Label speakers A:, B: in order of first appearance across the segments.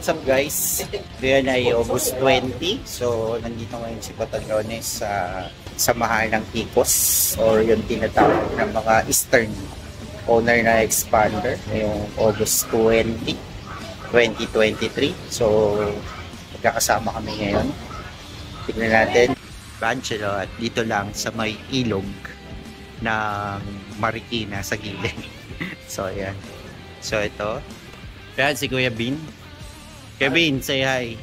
A: what's up guys? Ngayon ay August 20. So, nandito ngayon si Batallones sa samahan ng Ticos or yung tinatawag ng mga Eastern owner na expander ngayong August 20, 2023. So, magkakasama kami ngayon. Tignan natin. Banchelo at dito lang sa may ilog ng Marikina sa gilid. So, ayan. So, ito. Yan si Kuya Bin. Kevin, say hi.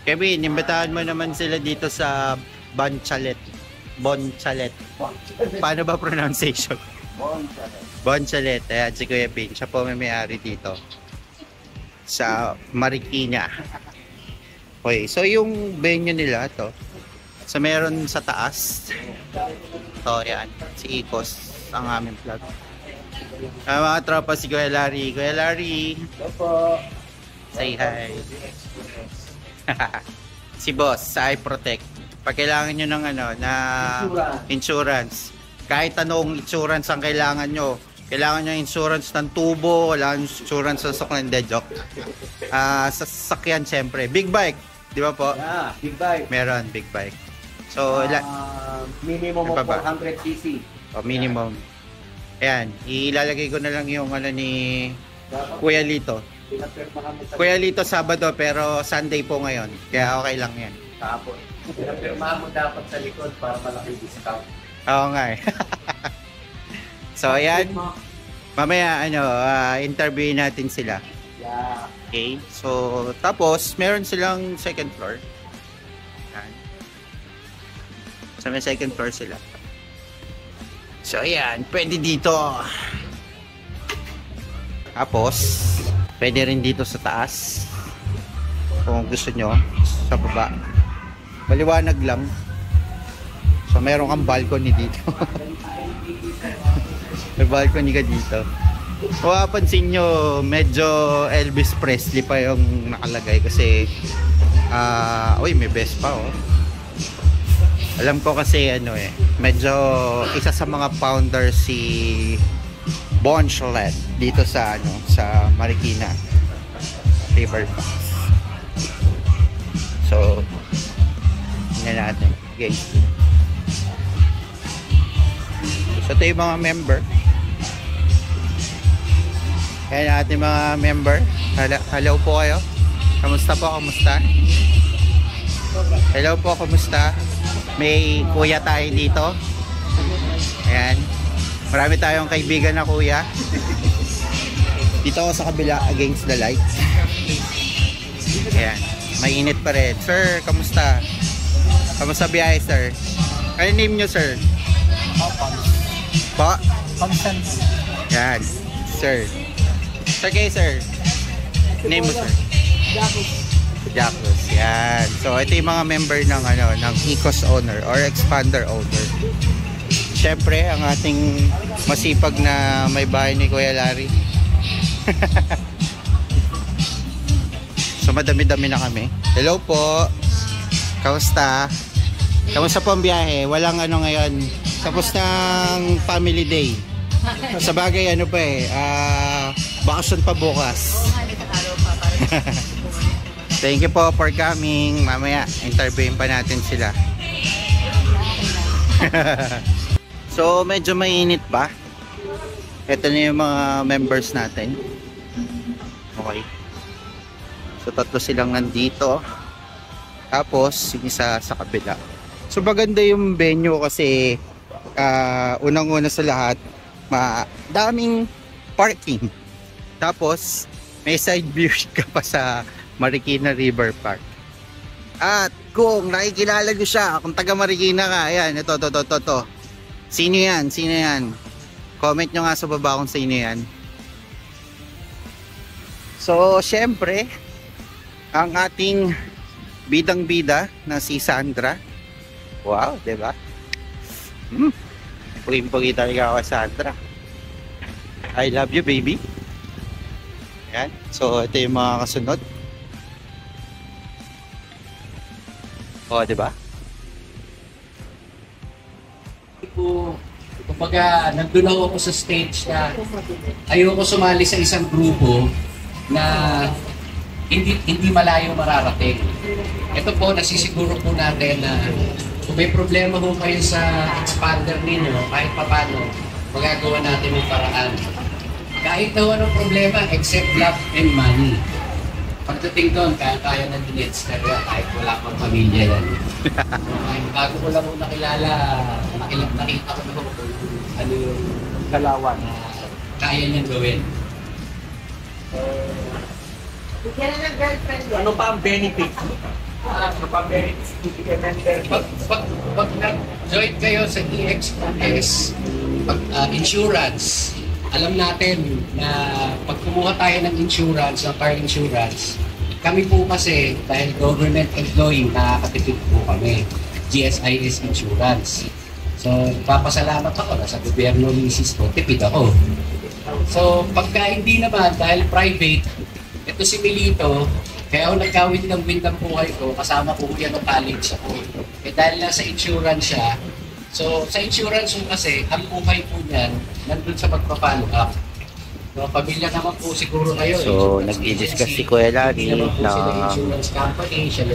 A: Kevin, imbitahan mo naman sila dito sa Bonchalet. Bonchalet. Paano ba pronunciation? Bonchalet. Bonchalet. Ayan si Kuya Bin. Siya po may-ari dito sa Marikina. Okay, so yung venue nila to. So meron sa taas. So yan, si Icos ang aming vlog. Mga tropa si Kuya Larry. Kuya Larry. Opo. Say hi. Si boss sa iProtect. Pag kailangan nyo ng ano, na insurance. Kahit anong insurance ang kailangan nyo. Kailangan nyo insurance ng tubo, kailangan insurance sa sasakyan, de joke. Sa sasakyan syempre. Big bike, di ba po?
B: Yeah, big bike.
A: Meron, big bike. So,
B: minimum of 400cc.
A: O, minimum. Ayan, ilalagay ko na lang yung ano ni Kuya Lito. Kuya Lito Sabado pero Sunday po ngayon. Kaya okay lang yan.
B: Tapos, pinapirmahan mo dapat sa likod para malaki discount.
A: Oo nga eh. So ayan. Mamaya ano, interviewin natin sila.
B: Yeah.
A: Okay. So tapos meron silang second floor. Ayan. So may second floor sila. So ayan, pwede dito. Tapos pwede rin dito sa taas. Kung gusto nyo, sa baba. Maliwanag lang. So meron kang balcony dito. May balcony ka dito. Kung mapapansin nyo, medyo Elvis Presley pa yung nakalagay kasi uy, may Vespa oh. Alam ko kasi ano eh, medyo isa sa mga founders si Bonchalet dito sa ano, sa Marikina River Park. So, tingnan natin, guys. So, ito yung mga member. Ayan natin mga member. Hello po kayo. Kamusta po? Kamusta? Hello po, kamusta? May kuya tayo dito. Ayan. Marami tayong kaibigan na kuya. Dito ako sa kabila against the light. Ayan. Mainit pa rin. Sir, kamusta? Kamusta biyahe, sir? Ano name nyo, sir? Po?
B: Constance.
A: Yan. Sir. Sir kayo, sir? Name mo, sir?
B: Jacos.
A: Jacos. Yan. So, ito yung mga member ng, ano, ng Icos owner or expander owner. Siyempre, ang ating masipag na may bahay ni Kuya Larry. So, madami-dami na kami. Hello po. Kamusta? Kamusta po ang biyahe? Walang ano ngayon. Tapos ng family day. Sa bagay, ano pa eh. Bakasyon pa bukas. Thank you po for coming. Mamaya, interviewin pa natin sila. So, medyo mainit ba? Ito na yung mga members natin. Okay. So, tatlo silang nandito. Tapos, yung isa sa kabila. So, maganda yung venue kasi unang-una sa lahat, daming parking. Tapos, may side view ka pa sa Marikina River Park. At kung nakikilala nyo siya, kung taga Marikina ka, ayan, ito. Sino yan? Sino yan? Comment nyo nga sa baba kung sino yan. So, syempre, ang ating bidang-bida na si Sandra. Wow, diba? Puging-pugi talaga ako kay Sandra. I love you, baby. Ayan. So, ito yung mga kasunod. O, diba?
C: Kumbaga, nandun ako sa stage na ayoko sumali sa isang grupo na hindi malayo mararating. Ito po, nasisiguro po natin na kung may problema po kayo sa expander ninyo, kahit papano, magagawa natin yung paraan. Kahit na walang problema, except love and money. Pagdating doon, kaya na dinits talaga kahit wala pang pamilya yan. Bago ko lang nakilala, nakita ko na ano yung kalawan na kaya niyang gawin.
D: Bigyan na ng girlfriend yan.
B: Ano pa ang benefits? Ano pa ang benefits?
C: Pag nag-join kayo sa EXS insurance, alam natin na pag kumuha tayo ng insurance, ng car insurance, kami po kasi, dahil government employee, nakakatipid po kami. GSIS Insurance. So, papasalamat ako na sa gobyerno misis ko, tipid ako. So, pagka hindi naman, dahil private, ito si Milito, kaya ako nagkawin ng wind ang buhay ko, kasama ko yan ng college ako. Eh dahil nasa insurance siya, so sa insurance mo kasi, ang buhay po niyan, nandun sa magpapalo up. So, pamilya naman po siguro kayo.
A: So, nag-i-discuss si Kuya Larry na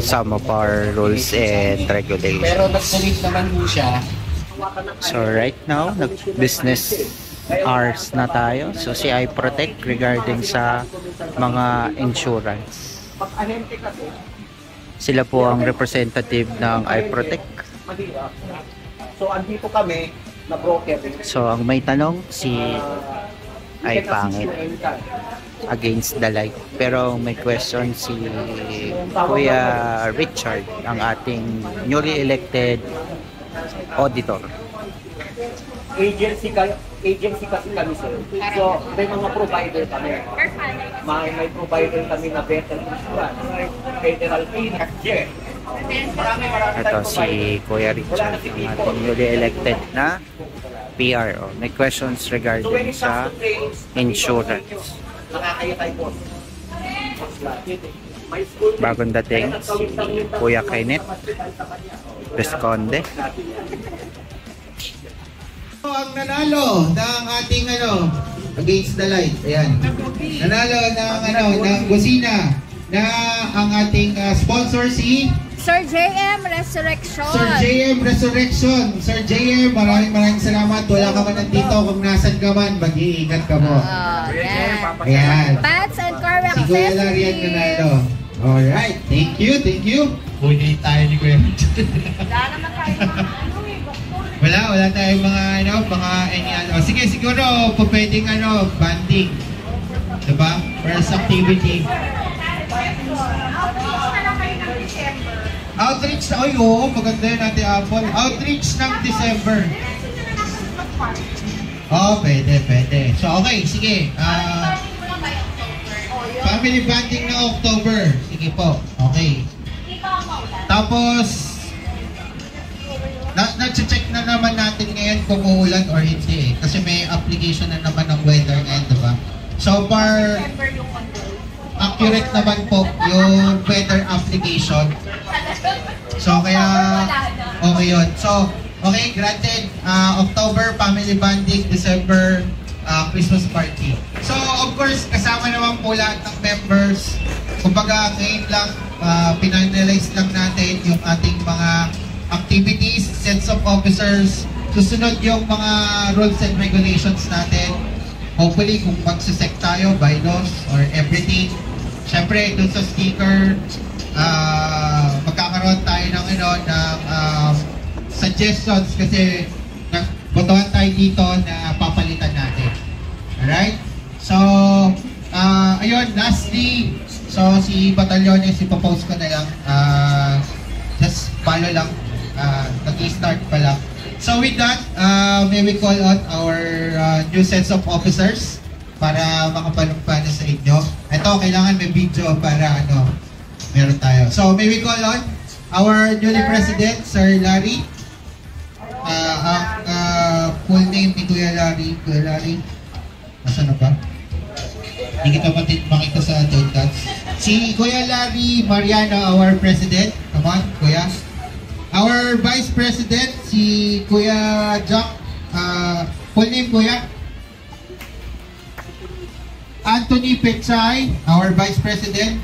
A: some of our rules and regulations.
C: Pero nagsalit naman po siya.
A: So, right now, nag-business hours na tayo. So, si iProtect regarding sa mga insurance. Sila po ang representative ng iProtect.
B: So, andito kami na broker.
A: So, ang may tanong, si ay pangit against the light. Pero may question si Kuya Richard, ang ating newly elected auditor.
B: Agency kasi kami, sir. So, may mga provider kami. May provider kami na veteran insurance, federal payment. Yeah.
A: Ito si Kuya Richard, ang ating newly elected na PRO. May questions regarding sa insurance. Bagong dating si Kuya Kenneth Resconde.
E: Ang nanalo ng ating against the light. Ayan. Nanalo ng Gusina na ang ating sponsor si
D: Sir JM Resurrection.
E: Sir JM Resurrection. Sir JM, maraming salamat. Wala ka man nandito. Kung nasan ka man, mag-iingat ka mo. Ayan.
D: Pats and car
E: Si Kuya Larry ang nanalo. Alright. Thank you. Pwede tayo ni Kuya.
D: Wala naman tayo
E: Wala tayong mga sige, siguro pwedeng banding. Diba? First activity. Outreach na, maganda yun natin Apple. Outreach ng December. Pwede. So, okay, sige. Family banding na October. Sige po. Okay. Tapos, na-check na naman natin ngayon kung uulan or hindi. Kasi may application na naman ng weather ngayon, diba? So far, accurate naman po yung weather application. So kaya, okay yun. So, okay, granted, October, family bonding, December, Christmas party. So, of course, kasama naman po lahat ng members. Kumbaga, ngayon lang, pinanalyze lang natin yung ating mga activities, sets of officers, susunod yung mga rules and regulations natin. Hopefully, kung magsisek tayo, bylaws or everything. Siyempre, dun sa sticker, magkakaroon tayo ng suggestions kasi nagbotohan tayo dito na papalitan natin. Alright? So, ayun, lastly, so si Batalyones, ipopost ko na lang. Just follow lang. Nag-i-start pa lang. So with that, may we call on our new sets of officers para makapanumpana sa inyo. Ito, kailangan may video para meron tayo. So may we call on our newly president, Sir Larry. Ang full name ni Kuya Larry, nasaan na ba? Hindi kita makita sa downloads. Si Kuya Larry Mariano, our president. Come on, Kuya. Our Vice President, si Kuya Jack, full name Kuya? Anthony Pechay, our Vice President.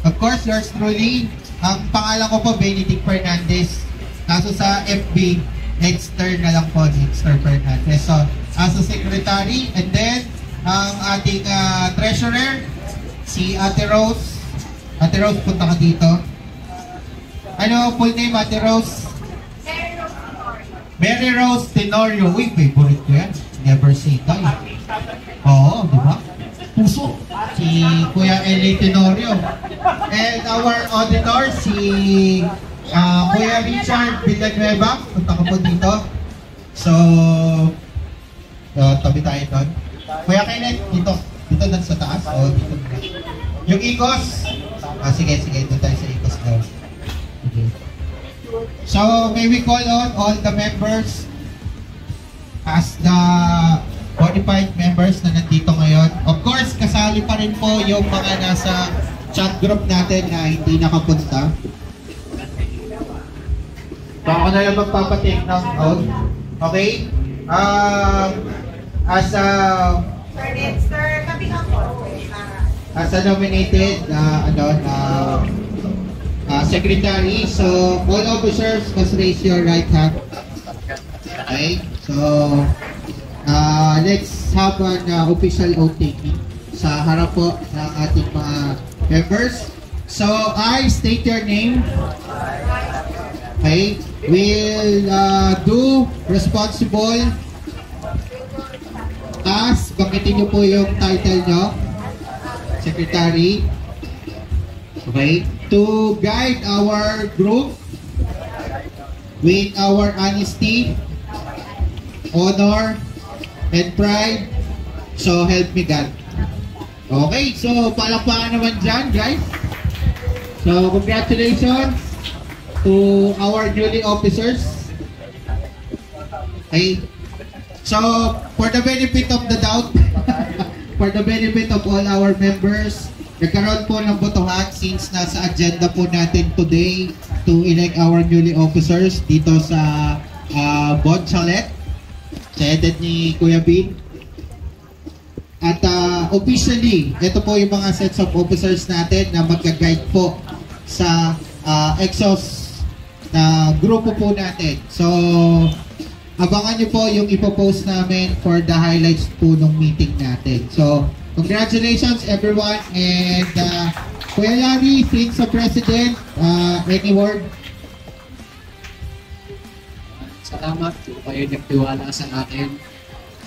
E: Of course, yours truly. Ang pangalan ko po, Benedict Fernandez. Kaso sa FB, Nexter na lang po, Nexter Fernandez. So, as a secretary, and then, ang ating treasurer, si Ate Rose. Ate Rose, punta ka dito. Ano, full name, Ate Rose? Mary Rose Tenorio. Uy, favorite ko yan. Never say die. Oo, di ba? Puso. Si Kuya Eli Tenorio. And our auditor, si Kuya Richard Villanueva. Punta ka po dito. So, tabi tayo doon. Kuya Kenneth, dito. Dito lang sa taas. O, dito. Yung Igos. Sige. Doon tayo sa Igos daw. Okay. So, may we call on all the members as the qualified members na nandito ngayon. Of course, kasali pa rin po yung mga nasa chat group natin na hindi nakapunta. So, ako na lang magpapatake ng out. Okay? As a nominated secretary, so all officers must raise your right hand. Okay? So, let's have an official oath taking sa harap po ng ating mga members. So, I state your name. Okay? Will do responsible as, banggitin nyo po yung title nyo, secretary. Okay? To guide our group with our honesty, honor, and pride. So, help me God. Okay, so palakpakan naman dyan, guys. So, congratulations to our newly officers. Okay. So, for the benefit of the doubt, for the benefit of all our members, nagkaroon po ng botohan since nasa agenda po natin today to elect our newly officers dito sa Bon Chalet, sa edad ni Kuya Bin. At officially, ito po yung mga sets of officers natin na magka-guide po sa EXOS na grupo po natin. So, abangan nyo po yung ipopost namin for the highlights po ng meeting natin. So, congratulations everyone, and Kuya Larry, since the President, any word?
C: Salamat kung kayo nagtiwala sa akin.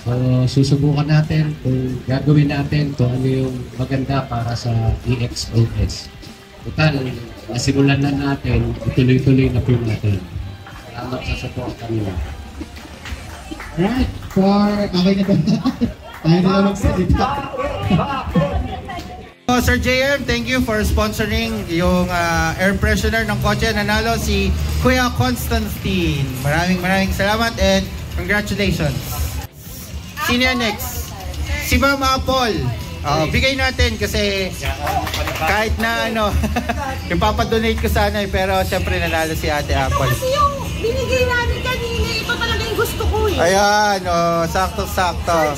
C: So, susubukan natin kung gagawin natin kung ano yung maganda para sa EXOS. Total, nasimulan na natin, ituloy-tuloy na po natin. Salamat sa support kanila.
E: Alright, okay na ba? Tayo na lang magsalita.
A: Sir JM, thank you for sponsoring yung air freshener ng kotse. Nanalo si Kuya Constantine. Maraming salamat and congratulations. Sino yan next? Si Ma'am Apple. Bigay natin kasi kahit na ipapadonate ko sana pero siyempre nanalo si Ate Apple.
D: Kasi yung binigay namin kanina, iba talaga yung gusto ko eh.
A: Ayan, sakto-sakto.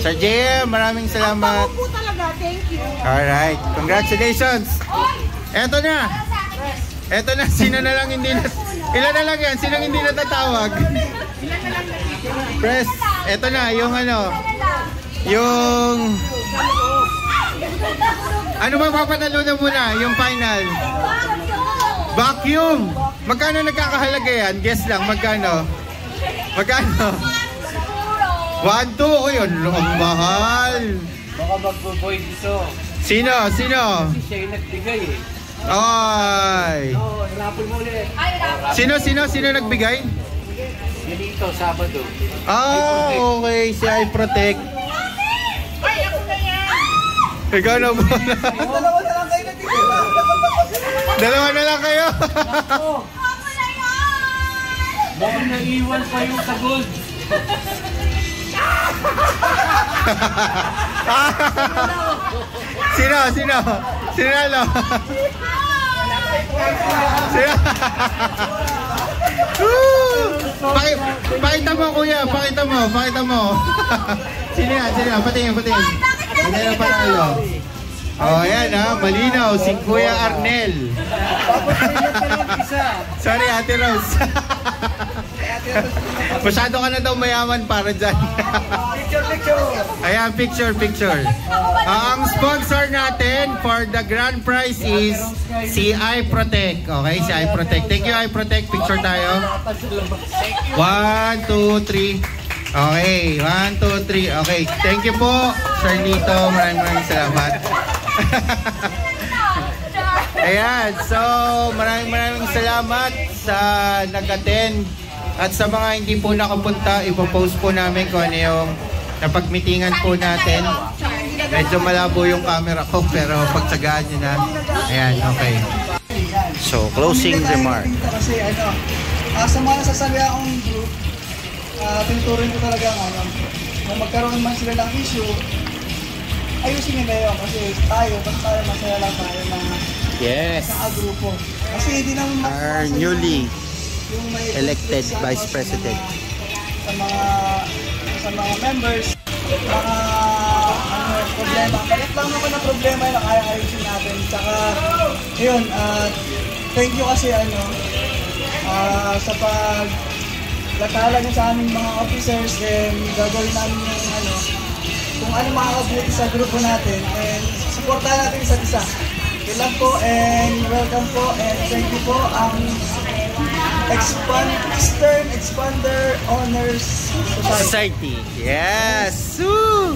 A: Sir JM, maraming salamat.
D: Ang po talaga, thank you.
A: Alright, congratulations. Eto na, sino na lang hindi na, ilan na lang yan, sino hindi natatawag? Press, eto na, yung ano ba papanalunan muna, yung final? Vacuum! Magkano nagkakahalaga yan? Guess lang, magkano? 1, 2, o yun, ang mahal.
B: Baka magbo-void ito.
A: Sino?
B: Kasi siya yung nagbigay eh.
A: Ay!
B: Oo, nalapol mo ulit.
A: Sino nagbigay?
B: Yan dito, Sabado.
A: Okay, si iProtect.
D: Ay, ako na yan!
A: Ikaw na muna. Dalawa na lang kayo.
B: Ako!
D: Ako na yan!
B: Baka naiwan pa yung sagot.
A: Sino? Sinalo? Pakita mo kuya, pakita mo. Sino yan? Patingin. Hindi na panalo.
E: Oh, yan ha, malinaw, si Kuya Arnel.
B: Tapos may lang isa.
E: Sorry, Ate Rose. Masyado ka na daw mayaman para dyan.
B: Picture.
E: Ayan, picture. Ang sponsor natin for the grand prize is si iProtect. Okay, si iProtect. Thank you, iProtect. Picture tayo. 1, 2, 3. Okay, 1, 2, 3. Okay, thank you po, Charlito. Maraming salamat. Ayan, so maraming salamat sa nag-attend. At sa mga hindi po nakapunta, ipopost po namin kung ano yung napagmitingan po natin. Medyo malabo yung camera ko, pero pagtsagaan nyo na. Ayan, okay. So, closing remark.
F: Kasi sa mga nasasabi akong group, tinuturin ko talaga kung magkaroon man sila ng issue, ayusin nila yun. Kasi basta masaya lang tayo na sa grupo. Kasi hindi naman
A: Our newly elected Vice President.
F: Sa mga members, mga problema. Kalit lang naman na problema na kaya ayusin natin. Saka, yun, thank you kasi sa paglatala niyo sa aming mga officers, and gagawin namin yung kung ano makakabuti sa grupo natin, and supportahan natin isa't isa. Yun lang po, and welcome po, and thank you po ang Eastern Expander Honors
A: Society.
E: Yes! Woo!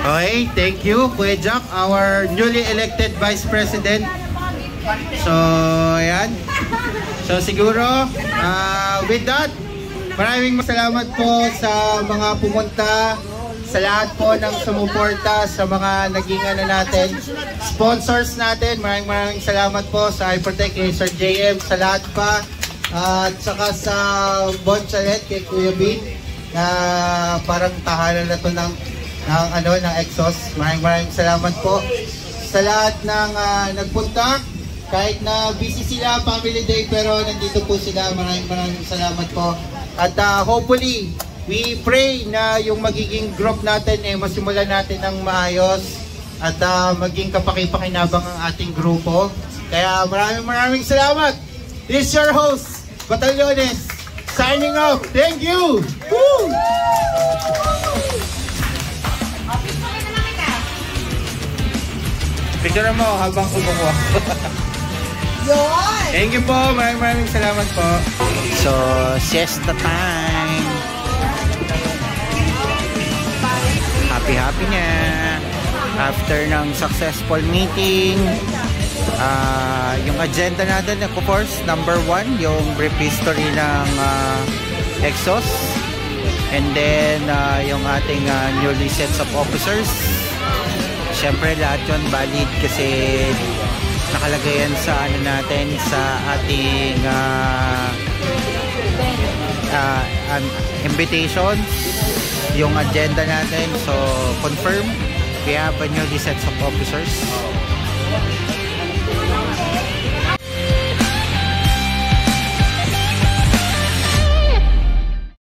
E: Okay, thank you, Kuya Jack, our newly elected Vice President. So, ayan. So, siguro, with that, maraming salamat po sa mga pumunta, sa lahat po ng sumuporta, sa mga naging natin, sponsors natin. Maraming salamat po sa iProtect, kay Sir JM, sa lahat pa. At saka sa Bon Chalet, kay Kuya B, na parang tahanan na to ng Exos. Maraming salamat po sa lahat ng nagpunta. Kahit na busy sila, family day, pero nandito po sila. Maraming salamat po. At hopefully, we pray na yung magiging group natin masimulan natin ng maayos at maging kapaki-pakinabang ang ating grupo. Kaya maraming salamat. This is your host, Batalyones, signing off. Thank you! Woo! Picture mo habang kumukuha. Thank you po. Maraming salamat po.
A: So, siesta time. Happy na. After ng successful meeting, yung agenda natin, of course, number 1, yung brief history ng Exos. And then, yung ating newly sets of officers. Siyempre, lahat yun valid kasi nakalagay yan sa natin sa ating invitations, yung agenda natin. So confirm, we have a newly sets of officers.